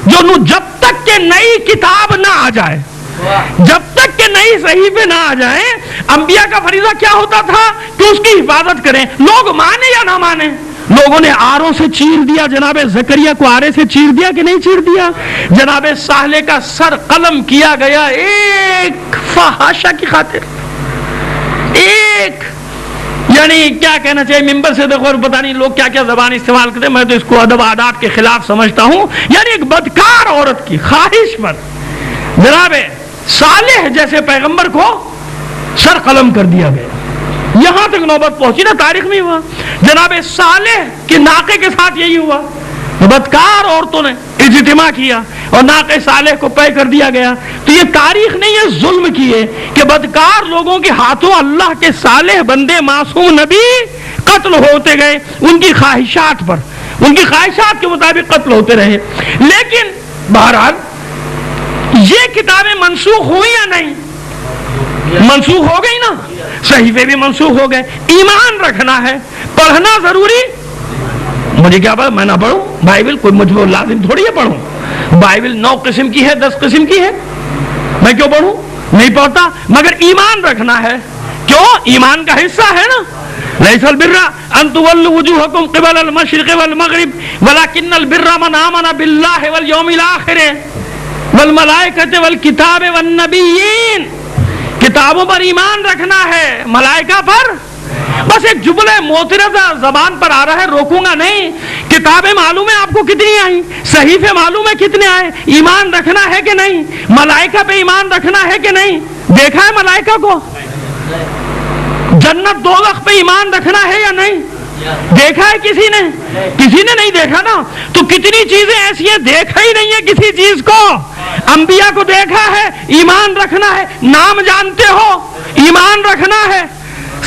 جب تک کہ نئی کتاب نہ آ جائے، جب تک کہ نئی صحیفے نہ آ جائیں، انبیاء کا فریضہ کیا ہوتا تھا کہ اس کی حفاظت کریں، لوگ مانے یا نہ مانے۔ لوگوں نے آروں سے چیر دیا، جناب زکریا کو آرے سے چیر دیا کہ نہیں چیر دیا؟ جناب صالح کا سر قلم کیا گیا ایک فحاشہ کی خاطر، ایک یعنی کیا کہنا چاہیے، ممبر سے دیکھو اور پتہ نہیں لوگ کیا کیا زبان استعمال کرتے ہیں، میں تو اس کو ادب عادات کے خلاف سمجھتا ہوں، یعنی ایک بدکار عورت کی خواہش پر جناب صالح جیسے پیغمبر کو سر قلم کر دیا گیا۔ یہاں تک نوبت پہنچی نا، تاریخ میں ہوا، جناب صالح کے ناقے کے ساتھ یہی ہوا، بدکار عورتوں نے اجتماع کیا اور ناقے صالح کو پے کر دیا گیا۔ تو یہ تاریخ نہیں ہے ظلم کی ہے کہ بدکار لوگوں کے ہاتھوں اللہ کے صالح بندے معصوم نبی قتل ہوتے گئے، ان کی خواہشات پر، ان کی خواہشات کے مطابق قتل ہوتے رہے۔ لیکن بہرحال یہ کتابیں منسوخ ہوئی یا نہیں؟ منسوخ ہو گئی نا، صحیفے بھی منسوخ ہو گئے۔ ایمان رکھنا ہے، پڑھنا ضروری، مجھے کیا پتا میں نہ پڑھوں بائبل، کوئی مجھ کو لازم تھوڑی ہے پڑھوں، بائبل 9 قسم کی ہے، 10 قسم کی ہے، میں کیوں پڑھوں؟ نہیں پڑھتا، مگر ایمان رکھنا ہے، کیوں؟ ایمان کا حصہ ہے نا۔ لیس البر ان تولوا وجوهکم قبل المشرق والمغرب ولکن البر من آمن باللہ والیوم الآخر والملائکۃ والکتاب والنبیین۔ کتابوں پر ایمان رکھنا ہے، ملائکہ پر بس ایک جملہ معترضہ زبان پر آ رہا ہے، روکوں گا نہیں۔ کتابیں معلوم ہے آپ کو کتنی آئیں، صحیفے معلوم ہے کتنے آئے، ایمان رکھنا ہے کہ نہیں؟ ملائکہ پہ ایمان رکھنا ہے کہ نہیں؟ دیکھا ہے ملائکہ کو؟ جنت دوزخ پہ ایمان رکھنا ہے یا نہیں؟ دیکھا ہے کسی نے؟ کسی نے نہیں دیکھا نا۔ تو کتنی چیزیں ایسی ہیں دیکھا ہی نہیں ہے کسی چیز کو۔ انبیاء کو دیکھا ہے، ایمان رکھنا ہے، نام جانتے ہو، ایمان رکھنا ہے۔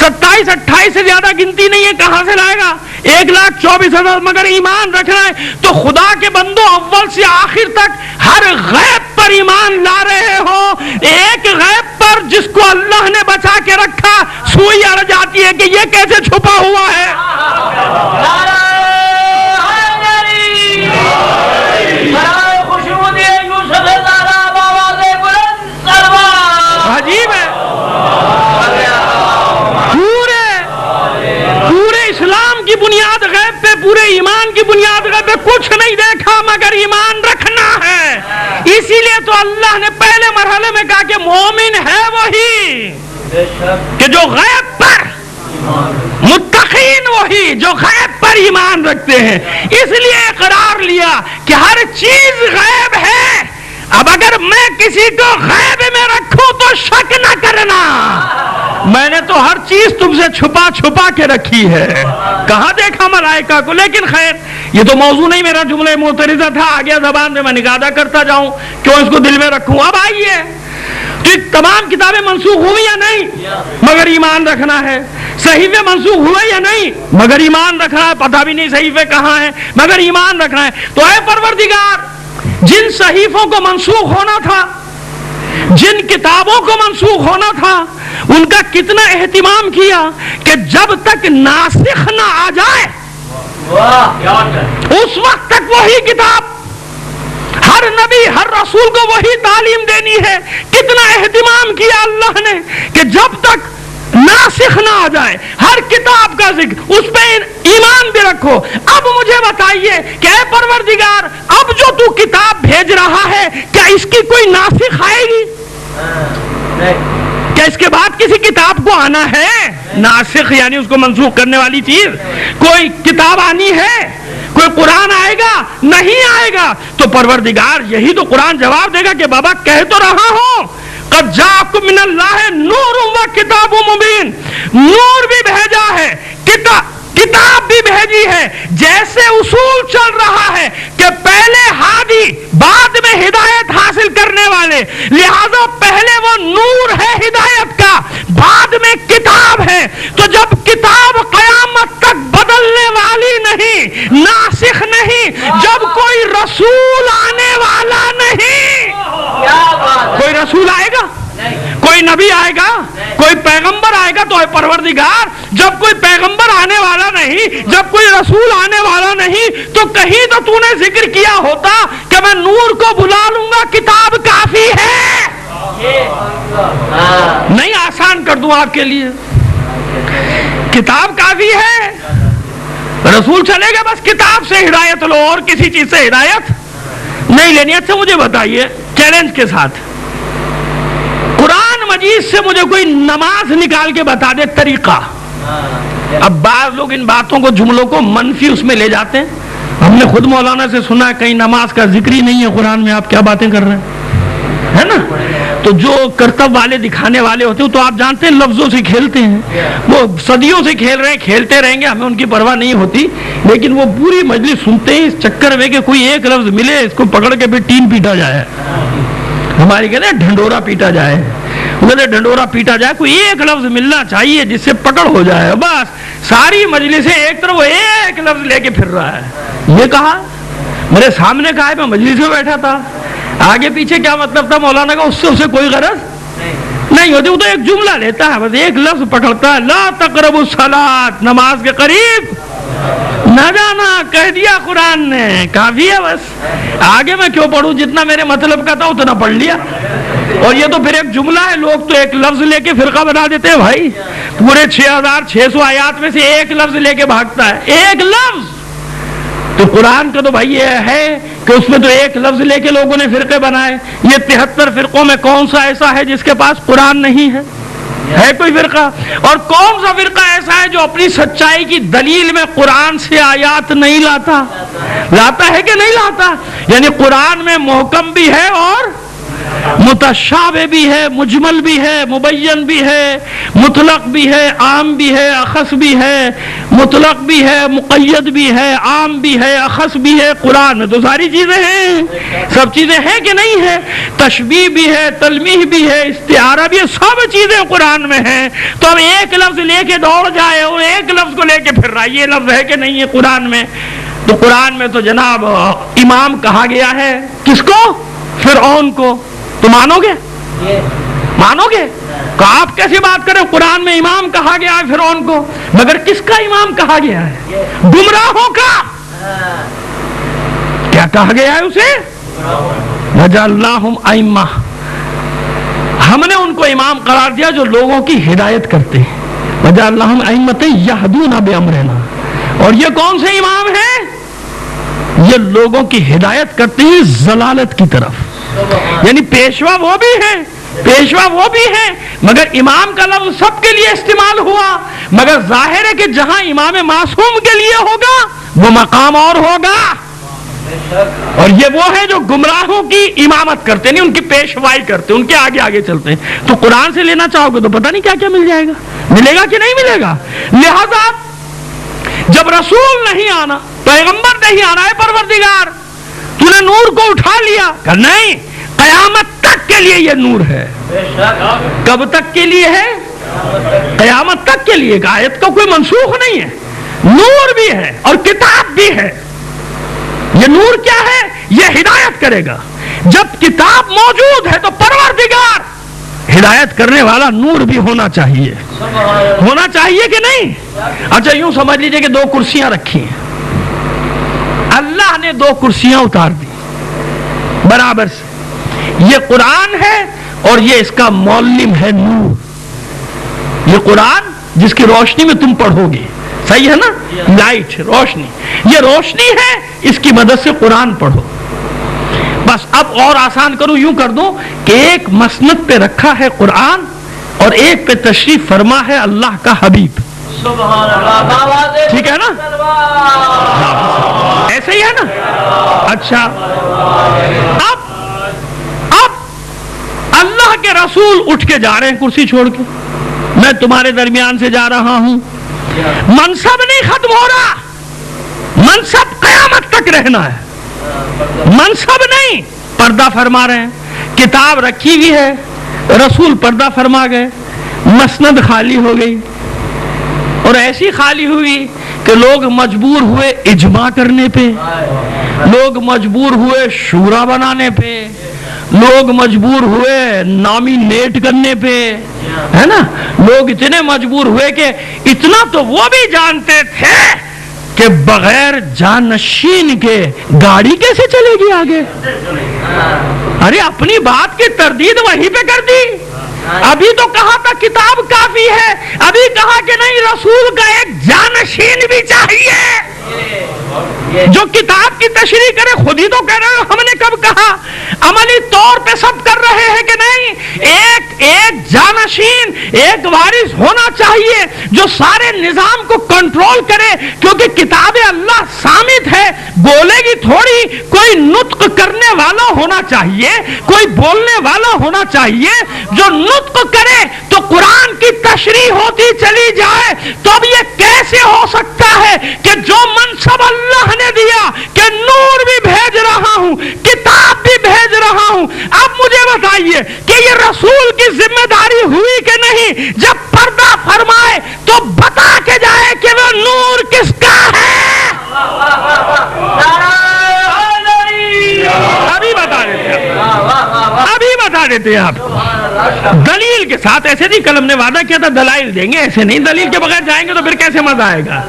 27 28 سے زیادہ گنتی نہیں ہے، کہاں سے لائے گا؟ 1,24,000، مگر ایمان رکھنا ہے۔ تو خدا کے بندوں اول سے آخر تک ہر غیب پر ایمان لا رہے ہو، ایک غیب پر جس کو اللہ نے بچا کے رکھا، سوئی اڑ جاتی ہے کہ یہ کیسے چھپا ہوا ہے۔ عجیب ہے، پورے اسلام کی بنیاد غیب پہ، پورے ایمان کی بنیاد غیب پہ کچھ نہیں دیکھا مگر ایمان رکھنا ہے۔ اسی لیے تو اللہ نے پہلے مرحلے میں کہا کہ مومن ہے وہی کہ جو غیب پر، متقین وہی جو غیب پر ایمان رکھتے ہیں۔ اس لیے اقرار لیا کہ ہر چیز غیب ہے، اب اگر میں کسی کو غیب میں رکھوں تو شک نہ کرنا، میں نے تو ہر چیز تم سے چھپا چھپا کے رکھی ہے۔ کہاں دیکھا ملائکہ کو؟ لیکن خیر یہ تو موضوع نہیں، میرا جملہ معترضہ تھا، آگے زبان میں نگاہدہ کرتا جاؤں، کیوں اس کو دل میں رکھوں۔ اب آئیے، تو تمام کتابیں منسوخ ہوئی یا نہیں؟ مگر ایمان رکھنا ہے۔ صحیفے منسوخ ہوئے یا نہیں؟ مگر ایمان رکھنا ہے، پتہ بھی نہیں صحیفے کہاں ہیں، مگر ایمان رکھنا ہے۔ تو اے پروردگار، جن صحیفوں کو منسوخ ہونا تھا، جن کتابوں کو منسوخ ہونا تھا، ان کا کتنا اہتمام کیا کہ جب تک ناسخ نہ آ جائے اس وقت تک وہی کتاب، ہر نبی ہر رسول کو وہی تعلیم دینی ہے۔ کتنا اہتمام کیا اللہ نے کہ جب تک ناسخ نہ آ جائے ہر کتاب کا ذکر، اس پہ ایمان بھی رکھو۔ اب مجھے بتائیے کہ اے پروردگار، اب جو تو کتاب بھیج رہا ہے کیا اس کی کوئی ناسخ آئے گی؟ کیا اس کے بعد کسی کتاب کو آنا ہے؟ ناسخ یعنی اس کو منسوخ کرنے والی چیز، کوئی کتاب آنی ہے؟ کوئی قرآن آئے گا؟ نہیں آئے گا۔ تو پروردگار یہی تو قرآن جواب دے گا کہ بابا کہہ تو رہا ہوں، قد جاءکم من اللہ نور و کتاب مبین، نور بھی بھیجا ہے، کتاب بھی بھیجی ہے۔ جیسے اصول چل رہا ہے کہ پہلے ہادی بعد میں ہدایت حاصل کرنے والے، لہذا پہلے وہ نور ہے ہدایت کا، بعد میں کتاب ہے۔ تو جب کتاب قیامت تک بدلنے والی نہیں، ناسخ نہیں، جب کوئی رسول آنے والا نہیں، کوئی رسول آئے گا، کوئی نبی آئے گا، کوئی پیغمبر آئے گا، تو اے پروردگار جب کوئی پیغمبر آنے والا نہیں، جب کوئی رسول آنے والا نہیں، تو کہیں تو تو نے ذکر کیا ہوتا کہ میں نور دوں آپ کے لیے؟ کتاب کافی ہے، رسول چلے گا بس کتاب سے ہدایت لو اور کسی چیز سے ہدایت نہیں لینی۔ اچھا مجھے بتائیے چیلنج کے ساتھ، قرآن مجید سے مجھے کوئی نماز نکال کے بتا دے طریقہ۔ اب بعض لوگ ان باتوں کو، جملوں کو منفی اس میں لے جاتے ہیں۔ ہم نے خود مولانا سے سنا کہیں نماز کا ذکر ہی نہیں ہے قرآن میں، آپ کیا باتیں کر رہے ہیں، ہے نا؟ تو جو کرتب والے دکھانے والے ہوتے ہیں تو آپ جانتے ہیں لفظوں سے کھیلتے ہیں، وہ صدیوں سے کھیل رہے ہیں، کھیلتے رہیں گے، ہمیں ان کی پرواہ نہیں ہوتی، لیکن وہ پوری مجلس سنتے ہیں اس چکر میں کہ کوئی ایک لفظ ملے اس کو پکڑ کے پھر ٹین پیٹا جائے، ہماری کہتے ہیں ڈھنڈورا پیٹا جائے، ڈھنڈورا پیٹا جائے، کوئی ایک لفظ ملنا چاہیے جس سے پکڑ ہو جائے، بس ساری مجلسیں ایک طرف وہ ایک لفظ لے کے پھر رہا ہے۔ یہ کہا میرے سامنے کہا ہے، میں مجلس میں بیٹھا تھا، آگے پیچھے کیا مطلب تھا مولانا کا، اس سے اسے کوئی غرض نہیں ہوتی، وہ تو ایک جملہ لیتا ہے، بس ایک لفظ پکڑتا ہے، لا تقربوا الصلاۃ، نماز کے قریب نہ جانا، کہہ دیا قرآن نے، کافی ہے، بس آگے میں کیوں پڑھوں، جتنا میرے مطلب کا تھا اتنا پڑھ لیا۔ اور یہ تو پھر ایک جملہ ہے، لوگ تو ایک لفظ لے کے فرقہ بنا دیتے ہیں بھائی، پورے 6600 آیات میں سے ایک لفظ لے کے بھاگتا ہے، ایک لفظ۔ تو قرآن کا تو بھائی یہ ہے کہ اس میں تو ایک لفظ لے کے لوگوں نے فرقے بنائے۔ یہ 73 فرقوں میں کون سا ایسا ہے جس کے پاس قرآن نہیں ہے؟ ہے کوئی فرقہ؟ اور کون سا فرقہ ایسا ہے جو اپنی سچائی کی دلیل میں قرآن سے آیات نہیں لاتا؟ لاتا ہے کہ نہیں لاتا؟ یعنی قرآن میں محکم بھی ہے اور متشابہ بھی ہے، مجمل بھی ہے، مبین بھی ہے، مطلق بھی ہے، عام بھی ہے، اخص بھی ہے، مطلق بھی ہے، مقید بھی ہے، عام بھی ہے، اخص بھی ہے۔ قرآن میں تو ساری چیزیں ہیں، سب چیزیں ہیں کہ نہیں ہے؟ تشبیہ بھی ہے، تلمیح بھی ہے، استعارہ بھی ہے، سب چیزیں قرآن میں ہیں۔ تو اب ایک لفظ لے کے دوڑ جائے اور ایک لفظ کو لے کے پھر رہا ہے، یہ لفظ ہے کہ نہیں ہے قرآن میں؟ تو قرآن میں تو جناب امام کہا گیا ہے، کس کو؟ فرعون کو۔ تو مانو گے؟ مانو گے؟ کہ آپ کیسی بات کریں، قرآن میں امام کہا گیا ہے فرعون کو، مگر کس کا امام کہا گیا ہے؟ گمراہوں کا۔ کیا کہا گیا ہے اسے؟ وَجَعَلْنَاهُمْ أَئِمَّةً، ہم نے ان کو امام قرار دیا جو لوگوں کی ہدایت کرتے ہیں۔ وَجَعَلْنَاهُمْ أَئِمَّةً يَهْدُونَ بِأَمْرِنَا، اور یہ کون سے امام ہیں؟ یہ لوگوں کی ہدایت کرتے ہیں ضلالت کی طرف، یعنی پیشوا وہ بھی ہیں، پیشوا وہ بھی ہیں، مگر امام کا لفظ سب کے لیے استعمال ہوا، مگر ظاہر ہے کہ جہاں امام معصوم کے لیے ہوگا وہ مقام اور ہوگا، اور یہ وہ ہے جو گمراہوں کی امامت کرتے، نہیں ان کی پیشوائی کرتے، ان کے آگے آگے چلتے ہیں۔ تو قرآن سے لینا چاہو گے تو پتہ نہیں کیا کیا مل جائے گا، ملے گا کہ نہیں ملے گا۔ لہذا جب رسول نہیں آنا، پیغمبر نہیں آنا ہے، پروردگار تو نے نور کو اٹھا لیا، کہ نہیں، قیامت تک کے لیے یہ نور ہے۔ کب تک کے لیے ہے؟ قیامت تک کے لیے۔ آیت کا کوئی منسوخ نہیں ہے، نور بھی ہے اور کتاب بھی ہے۔ یہ نور کیا ہے؟ یہ ہدایت کرے گا۔ جب کتاب موجود ہے تو پروردگار ہدایت کرنے والا نور بھی ہونا چاہیے، ہونا چاہیے کہ نہیں؟ اچھا یوں سمجھ لیجئے کہ دو کرسیاں رکھی ہیں، اللہ نے دو کرسیاں اتار دی برابر سے، یہ قرآن ہے اور یہ اس کا معلم ہے نور، یہ قرآن جس کی روشنی میں تم پڑھو گے، صحیح ہے نا؟ لائٹ، روشنی، یہ روشنی ہے، اس کی مدد سے قرآن پڑھو۔ بس اب اور آسان کروں، یوں کر دوں کہ ایک مسند پہ رکھا ہے قرآن اور ایک پہ تشریف فرما ہے اللہ کا حبیب، ٹھیک ہے نا؟ ایسے ہی ہے نا؟ اچھا اب اللہ کے رسول اٹھ کے جا رہے ہیں کرسی چھوڑ کے، میں تمہارے درمیان سے جا رہا ہوں، منصب نہیں ختم ہو رہا، منصب قیامت تک رہنا ہے، منصب نہیں، پردہ فرما رہے ہیں، کتاب رکھی ہوئی ہے، رسول پردہ فرما گئے، مسند خالی ہو گئی، اور ایسی خالی ہوئی کہ لوگ مجبور ہوئے اجماع کرنے پہ، لوگ مجبور ہوئے شورا بنانے پہ، لوگ مجبور ہوئے نامینیٹ کرنے پہ، ہے نا؟ لوگ اتنے مجبور ہوئے کہ اتنا تو وہ بھی جانتے تھے کہ بغیر جانشین کے گاڑی کیسے چلے گی آگے، ارے اپنی بات کی تردید وہیں پہ کر دی. ابھی تو کہا تھا کتاب کافی ہے, ابھی کہا کہ نہیں رسول کا ایک جانشین بھی چاہیے جو کتاب کی تشریح کرے. خود ہی تو کہہ رہے ہو ہم نے کب کہا؟ عملی طور پہ سب کر رہے ہیں کہ نہیں؟ ایک جانشین, ایک وارث ہونا چاہیے جو سارے نظام کو کنٹرول کرے, کیونکہ کتاب اللہ صامت ہے, بولے گی تھوڑی. کوئی نطق کرنے والا ہونا چاہیے, کوئی بولنے والا ہونا چاہیے جو نطق کرے تو قرآن کی تشریح ہوتی چلی جائے. تو اب یہ کیسے ہو سکتا ہے کہ جو منصب اللہ نے دیا کہ نور بھی بھیج رہا ہوں, کتاب بھی بھیج رہا ہوں, اب مجھے بتائیے کہ یہ رسول کی ذمہ داری ہوئی کہ نہیں؟ جب پردہ فرمائے تو بتا کے جائے کہ وہ نور کس کا ہے. ابھی بتا دیتے ہیں, ابھی بتا دیتے ہیں آپ دلیل کے ساتھ. ایسے نہیں قلم نے وعدہ کیا تھا دلائل دیں گے, ایسے نہیں دلیل کے بغیر جائیں گے تو پھر کیسے مزہ آئے گا؟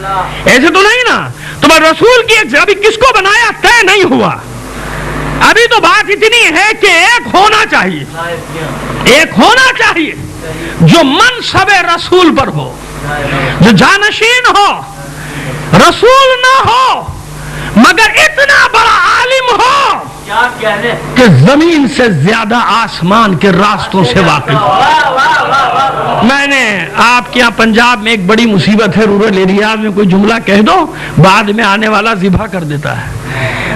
ایسے تو نہیں نا. تو رسول کی ابھی کس کو بنایا طے نہیں ہوا. ابھی تو بات اتنی ہے کہ ایک ہونا چاہیے, ایک ہونا چاہیے جو منصب رسول پر ہو, جو جانشین ہو, رسول نہ ہو مگر اتنا بڑا عالم ہو کہ زمین سے زیادہ آسمان کے راستوں سے واقف. میں نے آپ کے یہاں پنجاب میں ایک بڑی مصیبت ہے, رورل ایریا میں کوئی جملہ کہہ دو بعد میں آنے والا ذبح کر دیتا ہے.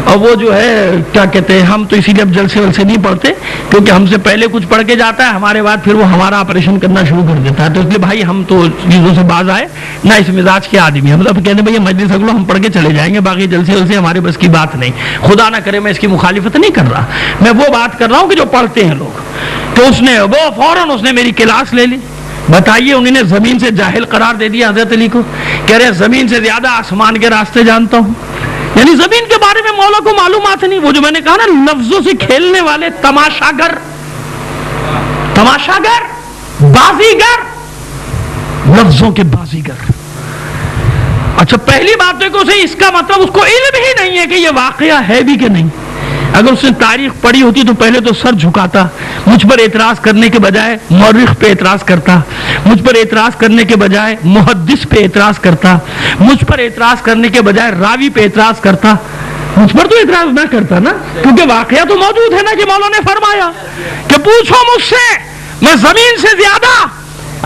اور وہ جو ہے کیا کہتے ہیں, ہم تو اسی لیے اب جلسے ولسے نہیں پڑھتے کیونکہ ہم سے پہلے کچھ پڑھ کے جاتا ہے, ہمارے بعد پھر وہ ہمارا آپریشن کرنا شروع کر دیتا ہے. تو اس لیے بھائی ہم تو چیزوں سے باز آئے نہ, اس مزاج کے آدمی ہم. اب کہتے ہیں بھائی مجلس اگلو ہم پڑھ کے چلے جائیں گے, باقی جلسے ولسے ہمارے بس کی بات نہیں. خدا نہ کرے میں اس کی مخالفت نہیں کر رہا, میں وہ بات کر رہا ہوں کہ جو پڑھتے ہیں لوگ. تو اس نے وہ فوراً اس نے میری کلاس لے لی. بتائیے انہوں نے زمین سے جاہل قرار دے دیا حضرت علی کو. کہہ رہے زمین سے زیادہ آسمان کے راستے جانتا ہوں. یعنی زمین کے بارے میں مولا کو معلومات نہیں. وہ جو میں نے کہا نا لفظوں سے کھیلنے والے تماشاگر, تماشاگر, بازیگر, لفظوں کے بازیگر. اچھا پہلی بات ہے کہ اسے اس کا مطلب اس کو علم ہی نہیں ہے کہ یہ واقعہ ہے بھی کہ نہیں. اگر اس نے تاریخ پڑھی ہوتی تو پہلے تو سر جھکاتا, مجھ پر اعتراض کرنے کے بجائے مورخ پہ اعتراض کرتا, مجھ پر اعتراض کرنے کے بجائے محدث پہ اعتراض کرتا, مجھ پر اعتراض کرنے کے بجائے راوی پہ اعتراض کرتا. مجھ پر تو اعتراض نہ کرتا نا, کیونکہ واقعہ تو موجود ہے نا کہ مولا نے فرمایا کہ پوچھو مجھ سے, میں زمین سے زیادہ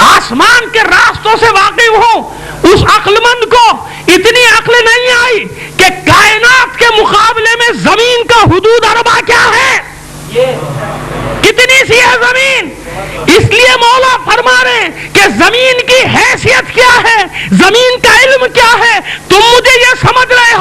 آسمان کے راستوں سے واقف ہوں. اس عقل مند کو اتنی عقل نہیں آئی کہ کائنات کے مقابلے میں زمین کا حدود اربع کیا ہے, کتنی سی ہے زمین. اس لیے مولا فرما رہے ہیں کہ زمین کی حیثیت کیا ہے, زمین کا علم کیا ہے. تم مجھے یہ سمجھ رہے